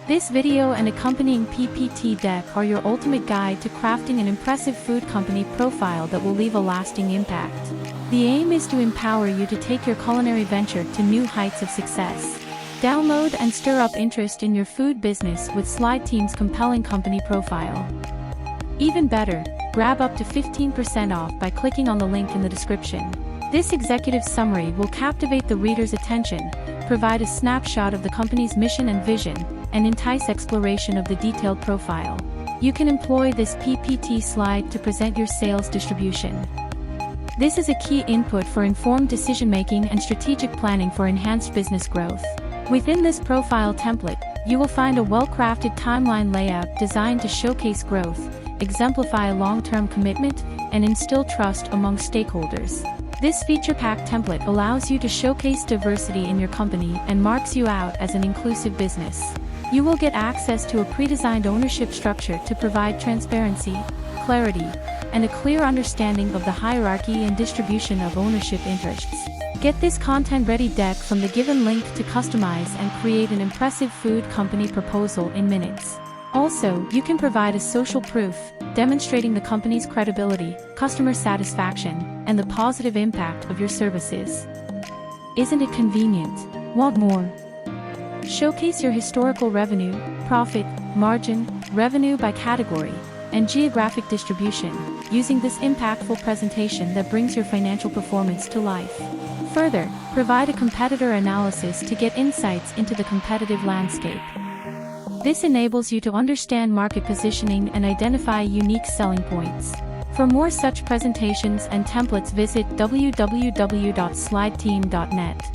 This video and accompanying PPT deck are your ultimate guide to crafting an impressive food company profile that will leave a lasting impact. The aim is to empower you to take your culinary venture to new heights of success. Download and stir up interest in your food business with SlideTeam's compelling company profile. Even better, grab up to 15% off by clicking on the link in the description. This executive summary will captivate the reader's attention, provide a snapshot of the company's mission and vision, and entice exploration of the detailed profile. You can employ this PPT slide to present your sales distribution. This is a key input for informed decision-making and strategic planning for enhanced business growth. Within this profile template, you will find a well-crafted timeline layout designed to showcase growth, exemplify long-term commitment, and instill trust among stakeholders. This feature-packed template allows you to showcase diversity in your company and marks you out as an inclusive business. You will get access to a pre-designed ownership structure to provide transparency, clarity, and a clear understanding of the hierarchy and distribution of ownership interests. Get this content-ready deck from the given link to customize and create an impressive food company proposal in minutes. Also, you can provide a social proof, demonstrating the company's credibility, customer satisfaction, and the positive impact of your services. Isn't it convenient? Want more? Showcase your historical revenue, profit, margin, revenue by category, and geographic distribution, using this impactful presentation that brings your financial performance to life. Further, provide a competitor analysis to get insights into the competitive landscape. This enables you to understand market positioning and identify unique selling points. For more such presentations and templates, visit www.slideteam.net.